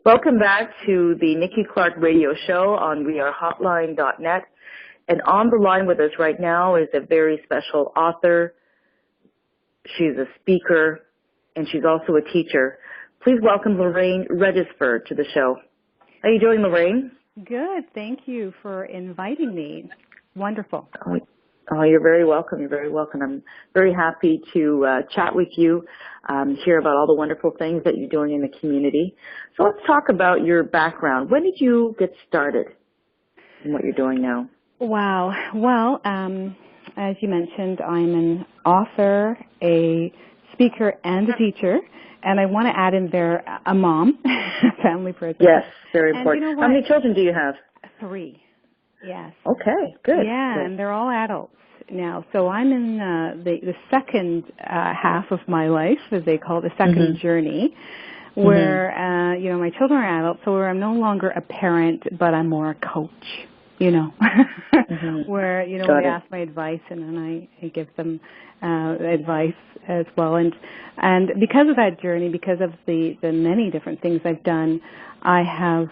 Welcome back to the Nikki Clarke radio show on wearehotline.net. And on the line with us right now is a very special author. She's a speaker, and she's also a teacher. Please welcome LORAINE REGISFORD to the show. How are you doing, LORAINE? Good. Thank you for inviting me. Wonderful. Oh, you're very welcome. You're very welcome. I'm very happy to chat with you, hear about all the wonderful things that you're doing in the community. So let's talk about your background. When did you get started in what you're doing now? Wow. Well, as you mentioned, I'm an author, a speaker, and a teacher. And I want to add in there a mom, family person. Yes, very important. You know how many children do you have? 3. Yes. Okay, good. Yeah, good. And they're all adults now. So I'm in the second half of my life, as they call it, the second journey, where, my children are adults, so where I'm no longer a parent, but I'm more a coach, where, when they ask my advice, and then I give them advice as well. And because of that journey, because of the many different things I've done, I have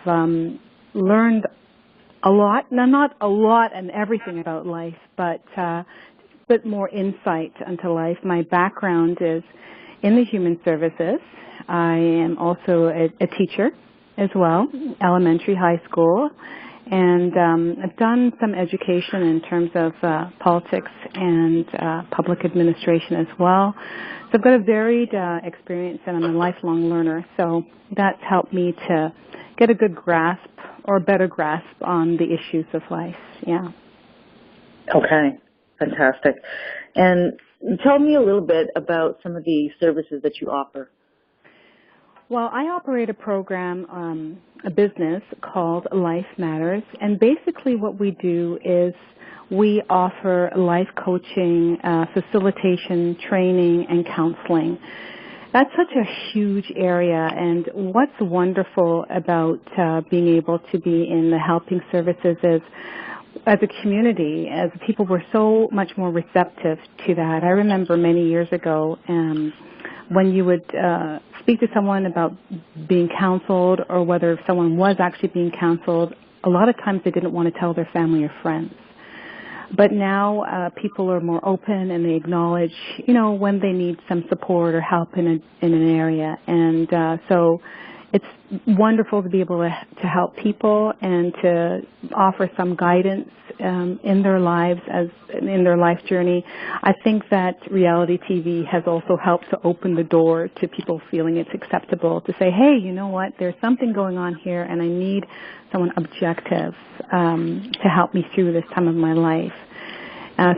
learned a lot, not a lot and everything about life, but a bit more insight into life. My background is in the human services. I am also a teacher as well, elementary, high school, and I've done some education in terms of politics and public administration as well. So I've got a varied experience, and I'm a lifelong learner, so that's helped me to get a good grasp or a better grasp on the issues of life. Yeah. Okay, fantastic. And tell me a little bit about some of the services that you offer. Well, I operate a program, a business called Life Matters, and basically what we do is we offer life coaching, facilitation, training, and counseling. That's such a huge area, and what's wonderful about being able to be in the helping services is, as a community, as people were so much more receptive to that. I remember many years ago when you would speak to someone about being counseled, or whether someone was actually being counseled, a lot of times they didn't want to tell their family or friends. But now people are more open, and they acknowledge, when they need some support or help in an area. And so it's wonderful to be able to help people and to offer some guidance in their lives, in their life journey. I think that reality TV has also helped to open the door to people feeling it's acceptable to say, hey, you know what, there's something going on here, and I need someone objective to help me through this time of my life.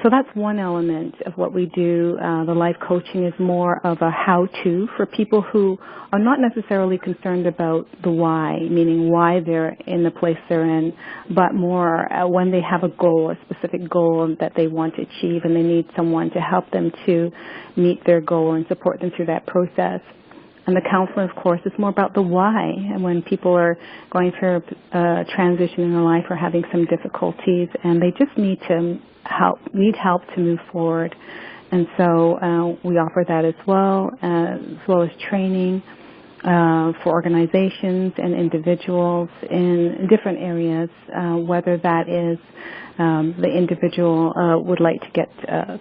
So that's one element of what we do. The life coaching is more of a how-to for people who are not necessarily concerned about the why, meaning why they're in the place they're in, but more when they have a goal, a specific goal that they want to achieve, and they need someone to help them to meet their goal and support them through that process. And the counselor, of course, is more about the why, and when people are going through a transition in their life or having some difficulties, and they just need help to move forward. And so we offer that as well as training for organizations and individuals in different areas, whether that is the individual would like to get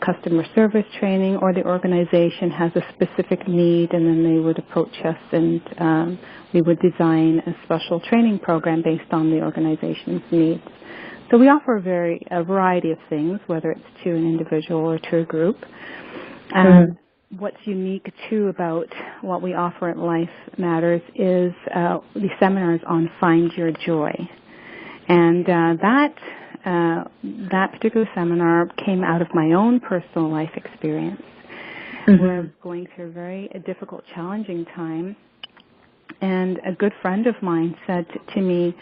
customer service training, or the organization has a specific need, and then they would approach us, and we would design a special training program based on the organization's needs. So we offer a variety of things, whether it's to an individual or to a group. What's unique, too, about what we offer at Life Matters is the seminars on Find Your Joy. And that particular seminar came out of my own personal life experience, where I was going through a very difficult, challenging time. And a good friend of mine said to me,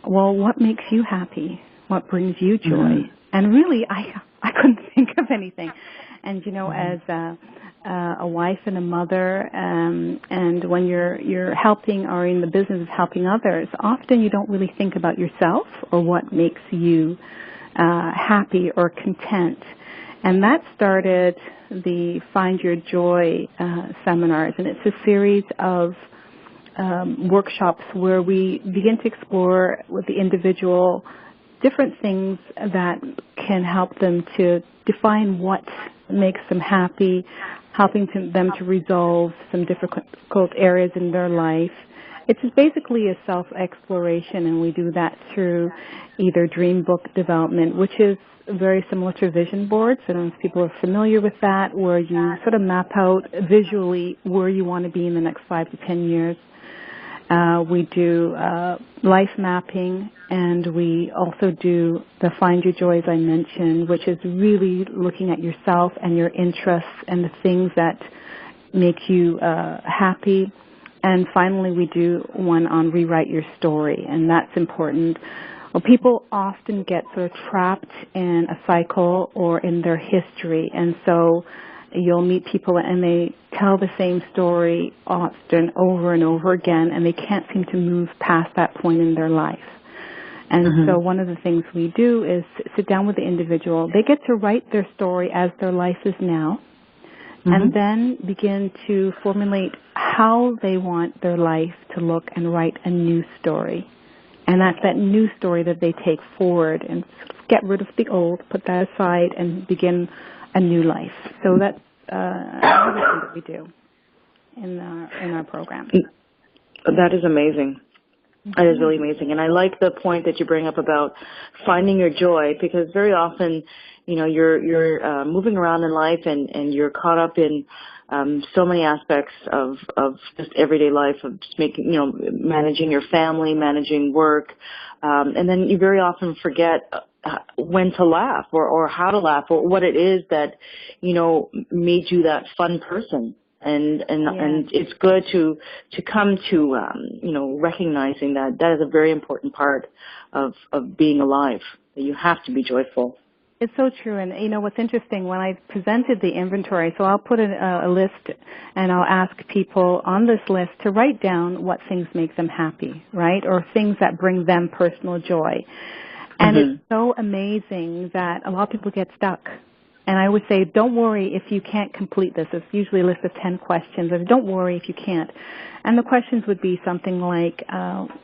well, what makes you happy? What brings you joy? And really, I couldn't think of anything. And, as a wife and a mother, and when you're helping or in the business of helping others, often you don't really think about yourself or what makes you happy or content. And that started the Find Your Joy seminars, and it's a series of workshops where we begin to explore with the individual different things that can help them to define what makes them happy, helping them to resolve some difficult areas in their life. It's basically a self-exploration, and we do that through either dream book development, which is very similar to vision boards. I don't know if people are familiar with that, where you sort of map out visually where you want to be in the next 5 to 10 years. We do life mapping, and we also do the Find Your Joy, as I mentioned, which is really looking at yourself and your interests and the things that make you happy. And finally, we do one on Rewrite Your Story, and that's important. Well, people often get sort of trapped in a cycle or in their history, and so you'll meet people and they tell the same story often over and over again, and they can't seem to move past that point in their life. And so one of the things we do is sit down with the individual. They get to write their story as their life is now, and then begin to formulate how they want their life to look and write a new story. And that's that new story that they take forward and get rid of the old, put that aside, and begin a new life. So that's another thing that we do in our program. That is amazing. That is really amazing. And I like the point that you bring up about finding your joy, because very often, you know, you're moving around in life and you're caught up in so many aspects of just everyday life, of just making, you know, managing your family, managing work, and then you very often forget when to laugh or how to laugh, or what it is that, you know, made you that fun person. And it's good to come to, you know, recognizing that is a very important part of being alive, that you have to be joyful. It's so true. And, you know, what's interesting, when I presented the inventory, so I'll put a list and I'll ask people on this list to write down what things make them happy, right, or things that bring them personal joy. And it's so amazing that a lot of people get stuck. And I would say, don't worry if you can't complete this. It's usually a list of 10 questions. And don't worry if you can't. And the questions would be something like,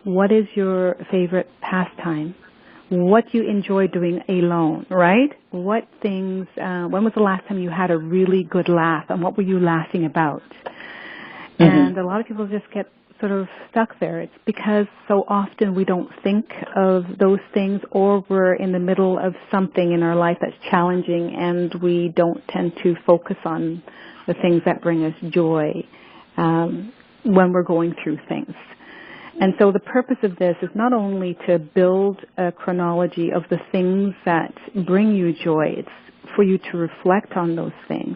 what is your favorite pastime? What you enjoy doing alone, right? What things, when was the last time you had a really good laugh, and what were you laughing about? And a lot of people just get sort of stuck there. It's because so often we don't think of those things, or we're in the middle of something in our life that's challenging, and we don't tend to focus on the things that bring us joy when we're going through things. And so the purpose of this is not only to build a chronology of the things that bring you joy, it's for you to reflect on those things.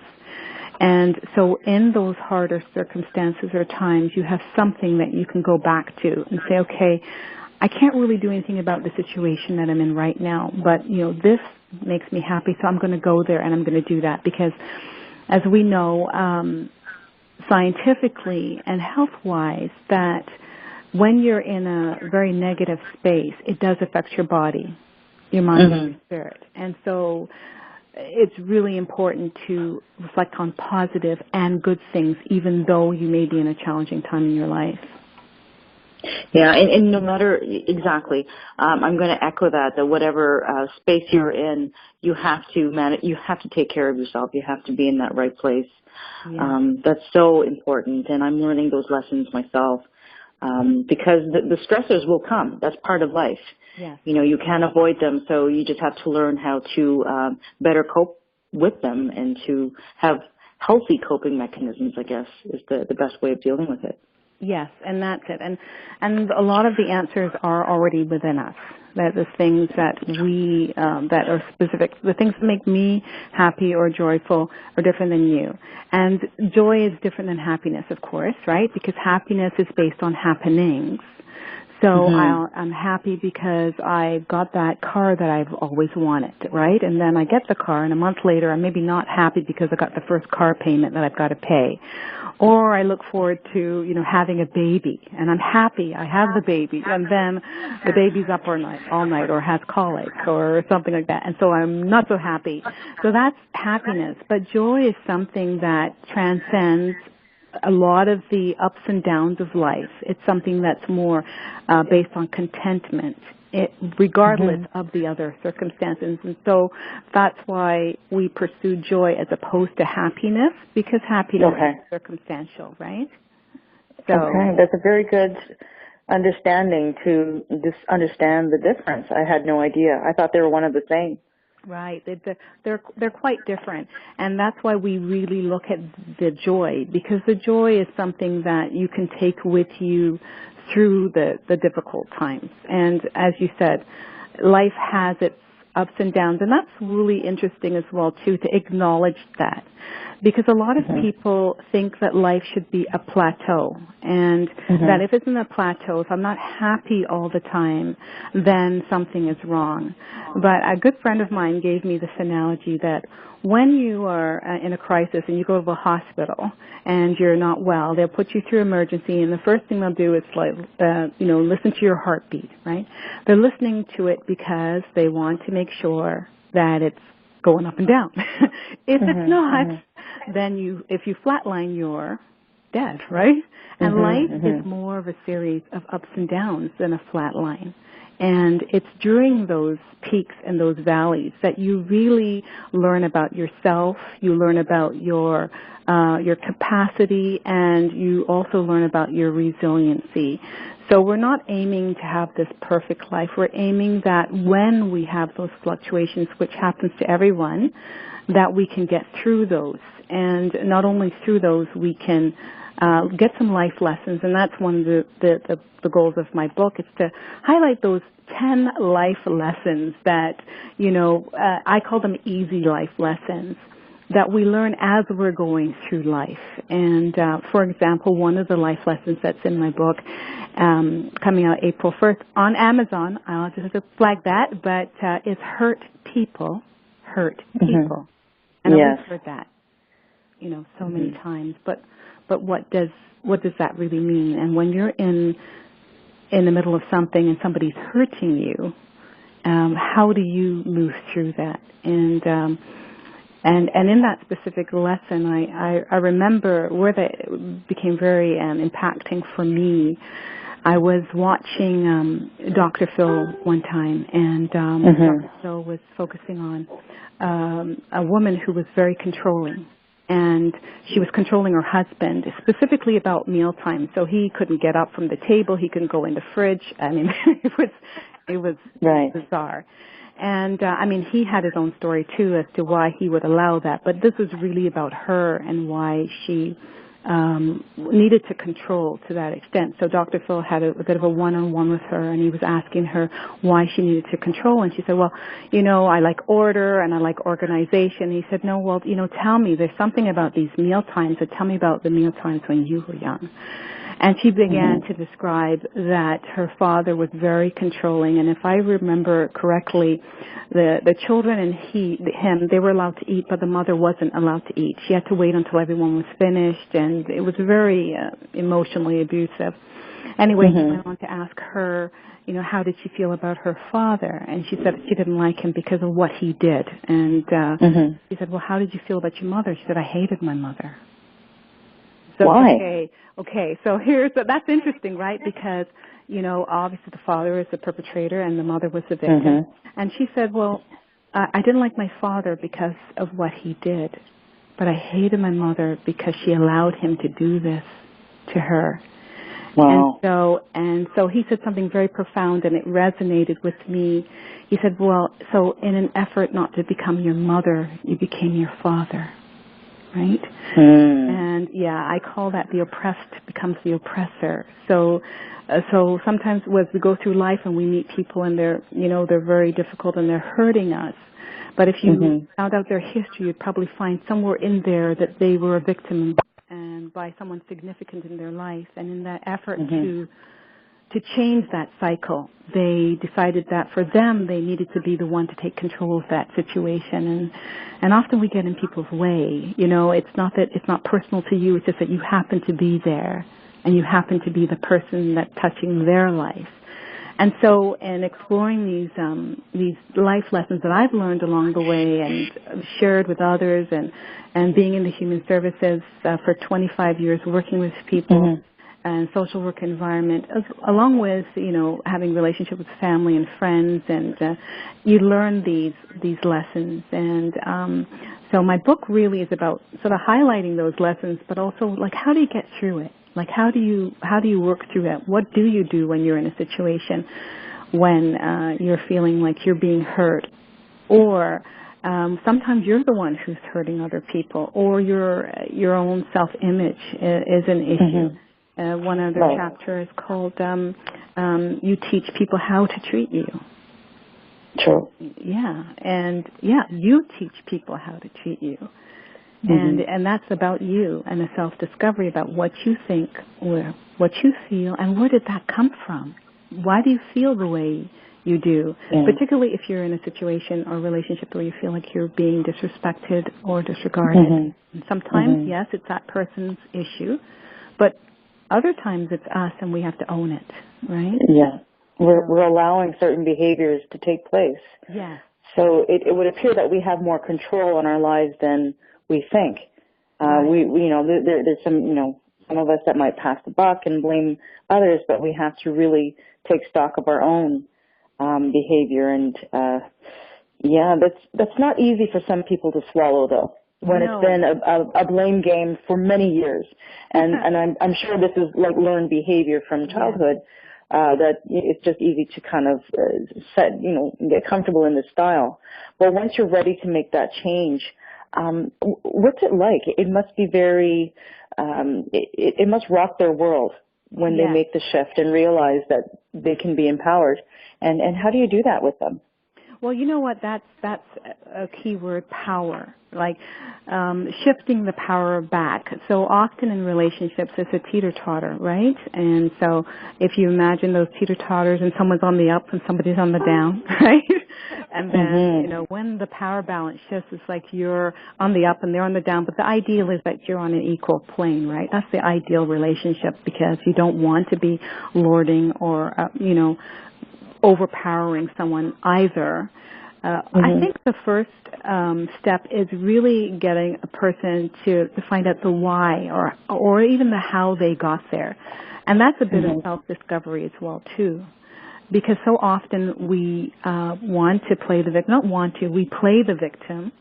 And so in those harder circumstances or times, you have something that you can go back to and say, okay, I can't really do anything about the situation that I'm in right now, but, you know, this makes me happy, so I'm going to go there and I'm going to do that. Because as we know, scientifically and health-wise, that when you're in a very negative space, it does affect your body, your mind, and your spirit. And so it's really important to reflect on positive and good things, even though you may be in a challenging time in your life. Yeah, and no matter, exactly. I'm going to echo that whatever space you're in, you have to manage, you have to take care of yourself. You have to be in that right place. Yeah. That's so important, and I'm learning those lessons myself. Because the stressors will come. That's part of life. Yes. You know, you can't avoid them, so you just have to learn how to better cope with them and to have healthy coping mechanisms, I guess, is the best way of dealing with it. Yes, and that's it. And a lot of the answers are already within us. That the things that we, that are specific, the things that make me happy or joyful are different than you. And joy is different than happiness, of course, right? Because happiness is based on happenings. So I'm happy because I got that car that I've always wanted, right? And then I get the car, and a month later I'm maybe not happy because I got the first car payment that I've got to pay. Or I look forward to, you know, having a baby, and I'm happy I have the baby, and then the baby's up all night or has colic or something like that, and so I'm not so happy. So that's happiness. But joy is something that transcends a lot of the ups and downs of life. It's something that's more based on contentment, regardless of the other circumstances. And so that's why we pursue joy as opposed to happiness, because happiness is circumstantial, right? So, that's a very good understanding to just understand the difference. I had no idea. I thought they were one of the same. Right. They're quite different. And that's why we really look at the joy, because the joy is something that you can take with you through the difficult times. And as you said, life has its ups and downs, and that's really interesting as well, too, to acknowledge that. Because a lot of people think that life should be a plateau, and that if it's in a plateau, if I'm not happy all the time, then something is wrong. But a good friend of mine gave me this analogy that when you are in a crisis and you go to the hospital and you're not well, they'll put you through emergency, and the first thing they'll do is listen to your heartbeat, right? They're listening to it because they want to make sure that it's going up and down. If it's not, then if you flatline, you're dead, right? And life is more of a series of ups and downs than a flat line. And it's during those peaks and those valleys that you really learn about yourself, you learn about your capacity, and you also learn about your resiliency. So we're not aiming to have this perfect life. We're aiming that when we have those fluctuations, which happens to everyone, that we can get through those. And not only through those, we can get some life lessons, and that's one of the goals of my book, is to highlight those 10 life lessons that, I call them easy life lessons, that we learn as we're going through life. And, for example, one of the life lessons that's in my book, coming out April 1st on Amazon, I'll just have to flag that, but is hurt people. And I've heard that, so many times. But what does that really mean? And when you're in the middle of something and somebody's hurting you, how do you move through that? And in that specific lesson, I remember where that became very impacting for me. I was watching Dr. Phil one time, and Dr. Phil was focusing on a woman who was very controlling. And she was controlling her husband, specifically about mealtime. So he couldn't get up from the table. He couldn't go in the fridge. I mean, it was bizarre. And, he had his own story, too, as to why he would allow that. But this was really about her and why she needed to control to that extent. So Dr. Phil had a bit of a one-on-one with her, and he was asking her why she needed to control. And she said, well, I like order and I like organization. And he said, no, well, tell me, there's something about these meal times. So tell me about the meal times when you were young. And she began to describe that her father was very controlling. And if I remember correctly, the children and him, they were allowed to eat, but the mother wasn't allowed to eat. She had to wait until everyone was finished, and it was very emotionally abusive. Anyway, he went on to ask her, how did she feel about her father? And she said she didn't like him because of what he did. And he said, well, how did you feel about your mother? She said, I hated my mother. So, why? Okay. So that's interesting, right? Because, obviously the father is the perpetrator and the mother was the victim. And she said, well, I didn't like my father because of what he did, but I hated my mother because she allowed him to do this to her. Wow. And so he said something very profound, and it resonated with me. He said, well, so in an effort not to become your mother, you became your father. Right? And I call that the oppressed becomes the oppressor. So sometimes as we go through life and we meet people and they're very difficult and they're hurting us. But if you found out their history, you'd probably find somewhere in there that they were a victim and by someone significant in their life. And in that effort to change that cycle, they decided that for them, they needed to be the one to take control of that situation. And often we get in people's way. It's not personal to you. It's just that you happen to be there, and you happen to be the person that's touching their life. And so, in exploring these life lessons that I've learned along the way and shared with others, and being in the human services for 25 years, working with people and social work environment, along with having relationship with family and friends, and you learn these lessons. And so, my book really is about sort of highlighting those lessons, but also like how do you get through it? Like how do you work through it? What do you do when you're in a situation when you're feeling like you're being hurt, or sometimes you're the one who's hurting other people, or your own self-image is an issue. One other chapter is called "You Teach People How to Treat You." True. Yeah, and you teach people how to treat you. And that's about you and a self-discovery about what you think or what you feel, and where did that come from? Why do you feel the way you do? Particularly if you're in a situation or relationship where you feel like you're being disrespected or disregarded. And sometimes, yes, it's that person's issue, but other times it's us and we have to own it, right? Yeah. We're allowing certain behaviors to take place. Yes. So it would appear that we have more control in our lives than we think. There's some of us that might pass the buck and blame others, but we have to really take stock of our own behavior. And that's not easy for some people to swallow, though, when it's been a blame game for many years. And I'm sure this is like learned behavior from childhood. That it's just easy to kind of get comfortable in this style. But once you're ready to make that change, what's it like? It must be very, it must rock their world when they make the shift and realize that they can be empowered. And how do you do that with them? Well, you know what? That's a key word, power. Like shifting the power back. So often in relationships, it's a teeter-totter, right? And so if you imagine those teeter-totters and someone's on the up and somebody's on the down, right? And then, when the power balance shifts, it's like you're on the up and they're on the down. But the ideal is that you're on an equal plane, right? That's the ideal relationship, because you don't want to be lording or, overpowering someone either. I think the first step is really getting a person to find out the why or even the how they got there. And that's a bit of self-discovery as well, too. Because so often we want to play the victim, we play the victim,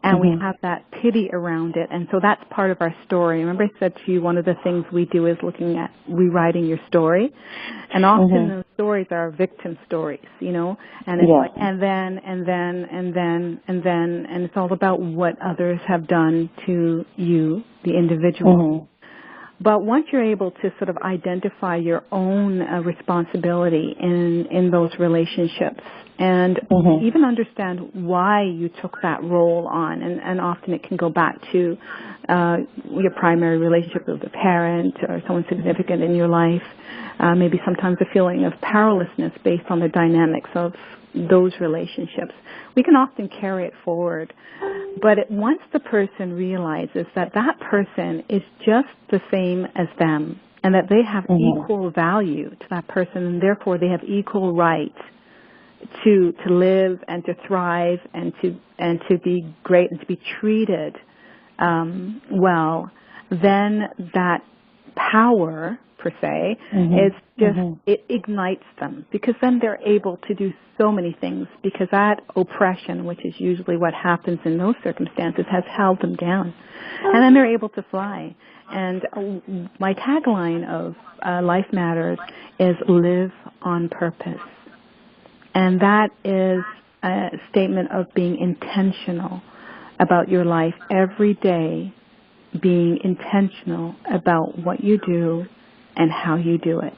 and we have that pity around it. And so that's part of our story. Remember I said to you, one of the things we do is looking at rewriting your story. And often those stories are victim stories, and it's like, and it's all about what others have done to you, the individual. But once you're able to sort of identify your own responsibility in those relationships and even understand why you took that role on, and often it can go back to your primary relationship with a parent or someone significant in your life, maybe sometimes a feeling of powerlessness based on the dynamics of those relationships. We can often carry it forward. But once the person realizes that that person is just the same as them and that they have equal value to that person, and therefore they have equal right to live and to thrive and to be great and to be treated well, then that power, per se, is just, it ignites them, because then they're able to do so many things, because that oppression, which is usually what happens in those circumstances, has held them down. And then they're able to fly. And my tagline of Life Matters is live on purpose. And that is a statement of being intentional about your life every day, being intentional about what you do and how you do it.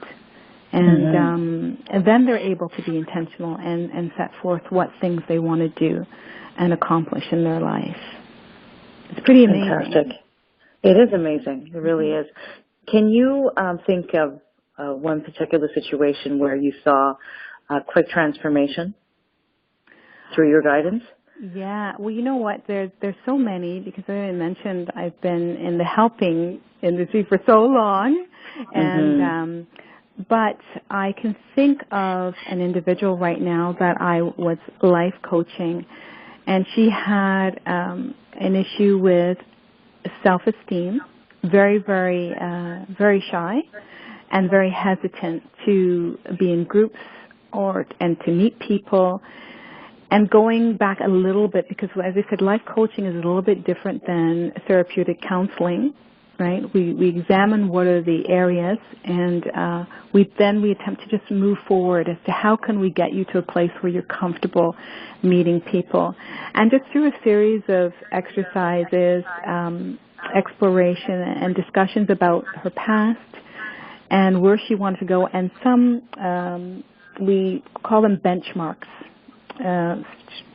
And then they're able to be intentional and set forth what things they want to do and accomplish in their life. It's pretty amazing. Fantastic. It is amazing. It really is. Can you think of one particular situation where you saw a quick transformation through your guidance? Yeah. Well, you know what? There's so many, because I mentioned I've been in the helping industry for so long, and but I can think of an individual right now that I was life coaching, and she had an issue with self-esteem, very shy, and very hesitant to be in groups and to meet people. And going back a little bit, because as I said, life coaching is a little bit different than therapeutic counseling, right? We examine what are the areas, and we attempt to just move forward as to how can we get you to a place where you're comfortable meeting people. And just through a series of exercises, exploration, and discussions about her past and where she wanted to go, and some, we call them benchmarks,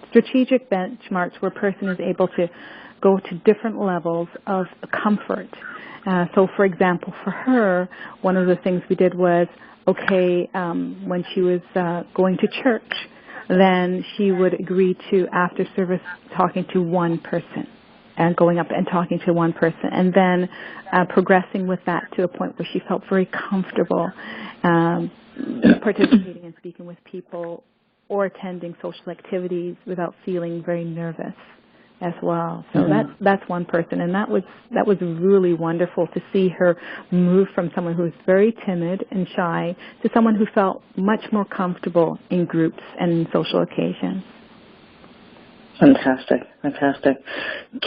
strategic benchmarks where a person is able to go to different levels of comfort. So, for example, for her, one of the things we did was, when she was going to church, then she would agree to, after service, talking to one person, and going up and talking to one person, and then progressing with that to a point where she felt very comfortable participating and speaking with people or attending social activities without feeling very nervous as well. So that's one person, and that was really wonderful to see her move from someone who was very timid and shy to someone who felt much more comfortable in groups and in social occasions. Fantastic, fantastic.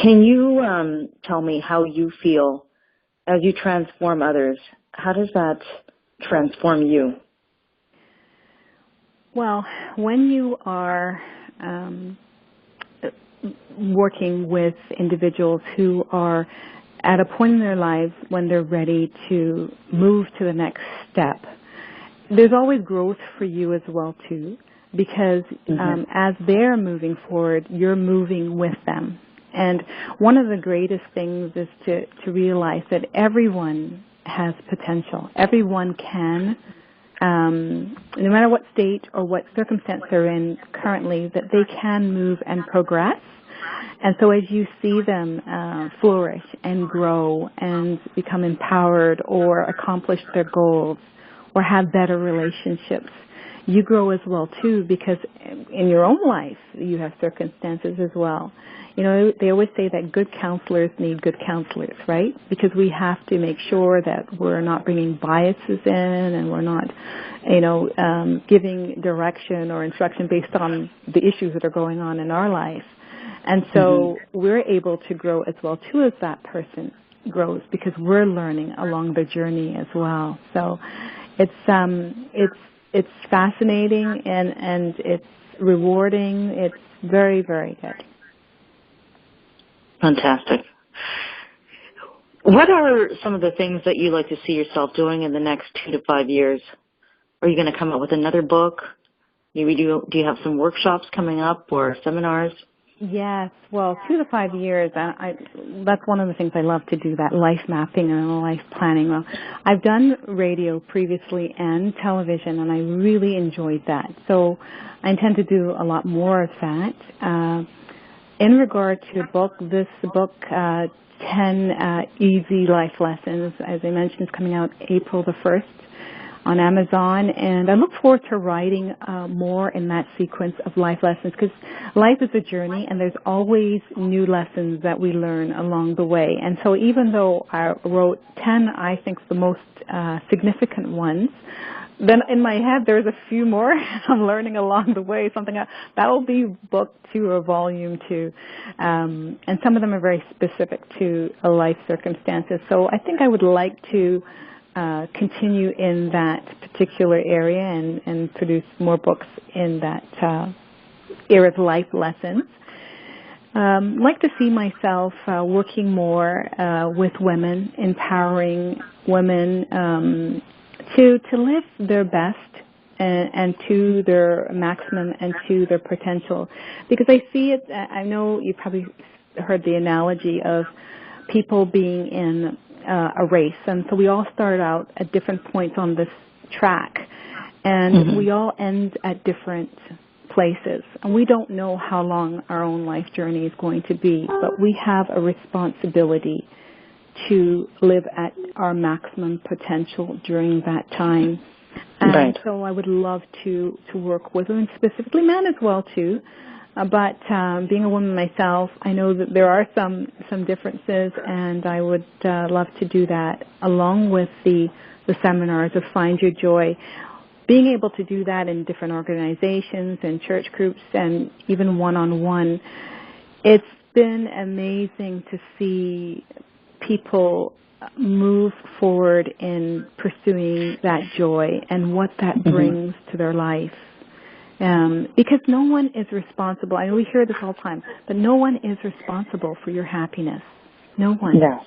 Can you tell me how you feel as you transform others? How does that transform you? Well, when you are working with individuals who are at a point in their lives when they're ready to move to the next step, there's always growth for you as well, too, because as they're moving forward, you're moving with them. And one of the greatest things is to realize that everyone has potential. Everyone can, no matter what state or what circumstance they're in currently, that they can move and progress. And so as you see them flourish and grow and become empowered or accomplish their goals or have better relationships, you grow as well, too, because in your own life you have circumstances as well. You know, they always say that good counselors need good counselors, right? Because we have to make sure that we're not bringing biases in and we're not, giving direction or instruction based on the issues that are going on in our life. And so we're able to grow as well, too, as that person grows, because we're learning along the journey as well. So it's fascinating and it's rewarding. It's very, very good. Fantastic. What are some of the things that you like to see yourself doing in the next 2 to 5 years? Are you going to come up with another book? Maybe do you have some workshops coming up or seminars? Yes. Well, 2 to 5 years, that's one of the things I love to do, that life mapping and life planning. Well, I've done radio previously and television, and I really enjoyed that. So I intend to do a lot more of that. In regard to this book, 10 Easy Life Lessons, as I mentioned, is coming out April the 1st on Amazon, and I look forward to writing more in that sequence of life lessons, because life is a journey, and there's always new lessons that we learn along the way. And so even though I wrote 10, I think, the most significant ones, then in my head there's a few more I'm learning along the way, something that will be book 2 or volume 2. And some of them are very specific to a life circumstances. So I think I would like to continue in that particular area and produce more books in that area of life lessons. Like to see myself working more with women, empowering women to live their best and to their maximum and to their potential. Because I see it, I know you probably heard the analogy of people being in a race, and so we all start out at different points on this track, and we all end at different places, and we don't know how long our own life journey is going to be, but we have a responsibility to live at our maximum potential during that time. And right. so I would love to work with women, specifically men as well too. But being a woman myself, I know that there are some differences, and I would love to do that along with the seminars of Find Your Joy. Being able to do that in different organizations and church groups and even one-on-one, it's been amazing to see people move forward in pursuing that joy and what that brings to their life. Because no one is responsible. I know we hear this all the time, but no one is responsible for your happiness. No one. Yes.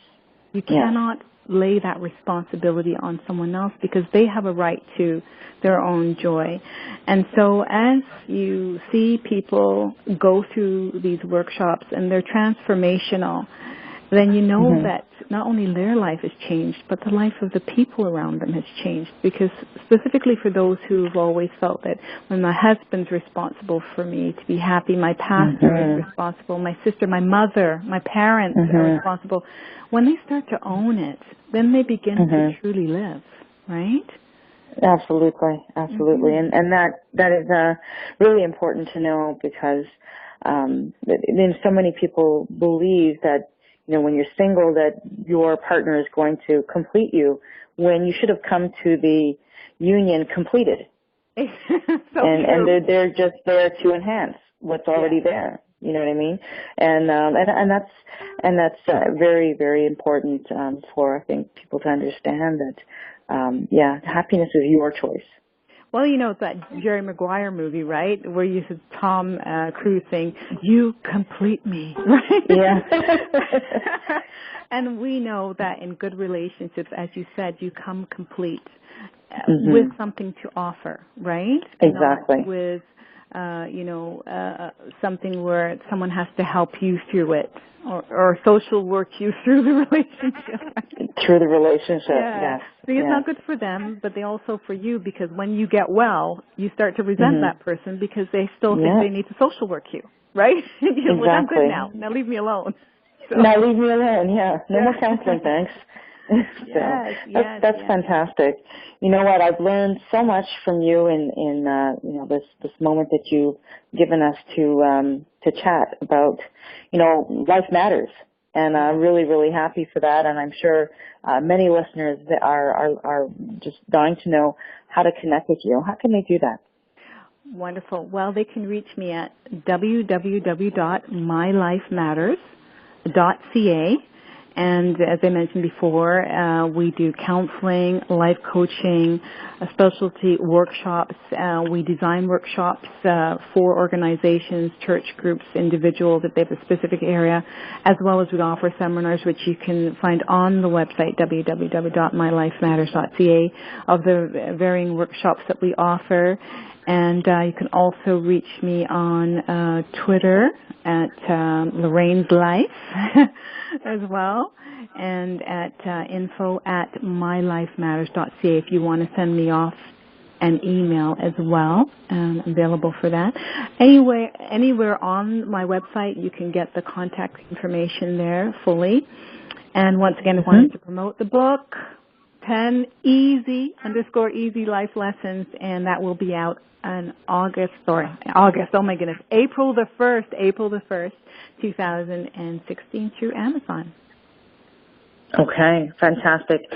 You cannot lay that responsibility on someone else because they have a right to their own joy. And so as you see people go through these workshops and they're transformational, then you know that not only their life has changed, but the life of the people around them has changed. Because specifically for those who've always felt that when my husband's responsible for me to be happy, my pastor is responsible, my sister, my mother, my parents are responsible, when they start to own it, then they begin to truly live, right? Absolutely, absolutely. And that is really important to know because so many people believe that, you know, when you're single that your partner is going to complete you when you should have come to the union completed. And they're just there to enhance what's already there. You know what I mean? And that's very, very important for, I think, people to understand that happiness is your choice. Well, you know, it's that Jerry Maguire movie, right, where you said Tom Cruise saying, "You complete me," right? Yeah. And we know that in good relationships, as you said, you come complete with something to offer, right? Exactly. Not with, something where someone has to help you through it or social work you through the relationship. Through the relationship, yes. See, it's not good for them, but they also for you, because when you get well, you start to resent that person because they still think they need to social work you, right? Exactly. Well, I'm good now. Now leave me alone. So. Now leave me alone, No more counseling, thanks. That's fantastic. You know what? I've learned so much from you in this moment that you've given us to chat about, life matters. And I'm really, really happy for that. And I'm sure many listeners that are just dying to know how to connect with you. How can they do that? Wonderful. Well, they can reach me at www.mylifematters.ca. And as I mentioned before, we do counseling, life coaching, specialty workshops. We design workshops for organizations, church groups, individuals if they have a specific area, as well as we offer seminars which you can find on the website www.mylifematters.ca of the varying workshops that we offer. And you can also reach me on Twitter at Lorraine's Life as well, and at info@mylifematters.ca if you want to send me off an email as well. I'm available for that. Anywhere on my website, you can get the contact information there fully. And once again, I wanted to promote the book, 10 easy life lessons, and that will be out on April the 1st, 2016 through Amazon. Okay, fantastic.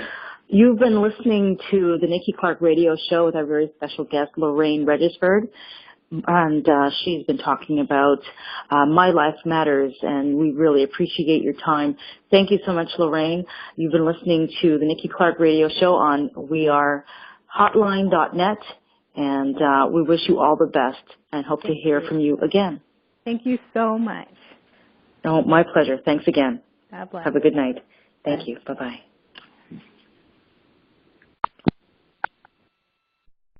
You've been listening to the Nikki Clarke radio show with our very special guest, LORAINE Regisford. And she's been talking about My Life Matters, and we really appreciate your time. Thank you so much, LORAINE. You've been listening to the Nikki Clarke radio show on wearehotline.net, and we wish you all the best and hope to hear from you again. Thank you so much. Oh, my pleasure. Thanks again. God bless. Have a good night. Thank you. Bye-bye.